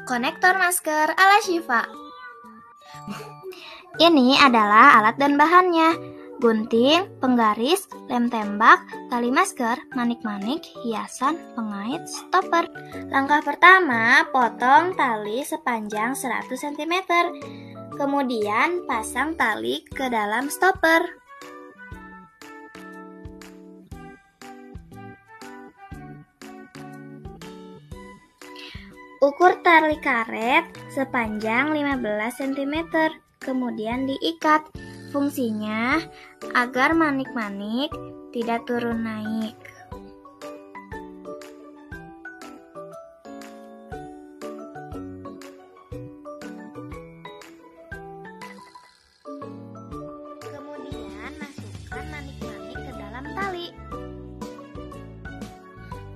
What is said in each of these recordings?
Konektor masker ala Shiva. Ini adalah alat dan bahannya: gunting, penggaris, lem tembak, tali masker, manik-manik, hiasan, pengait, stopper. Langkah pertama, potong tali sepanjang 100 cm. Kemudian pasang tali ke dalam stopper. Ukur tali karet sepanjang 15 cm, kemudian diikat. Fungsinya agar manik-manik tidak turun naik. Kemudian masukkan manik-manik ke dalam tali.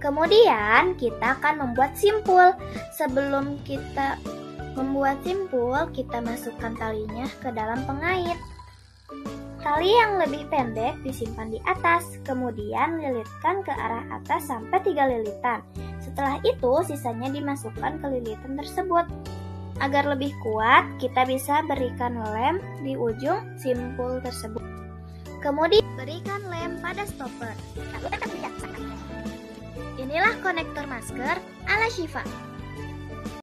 Kemudian kita akan membuat simpul. Sebelum kita membuat simpul, kita masukkan talinya ke dalam pengait. Tali yang lebih pendek disimpan di atas, kemudian lilitkan ke arah atas sampai 3 lilitan. Setelah itu, sisanya dimasukkan ke lilitan tersebut. Agar lebih kuat, kita bisa berikan lem di ujung simpul tersebut. Kemudian berikan lem pada stopper. Inilah konektor masker ala Shiva.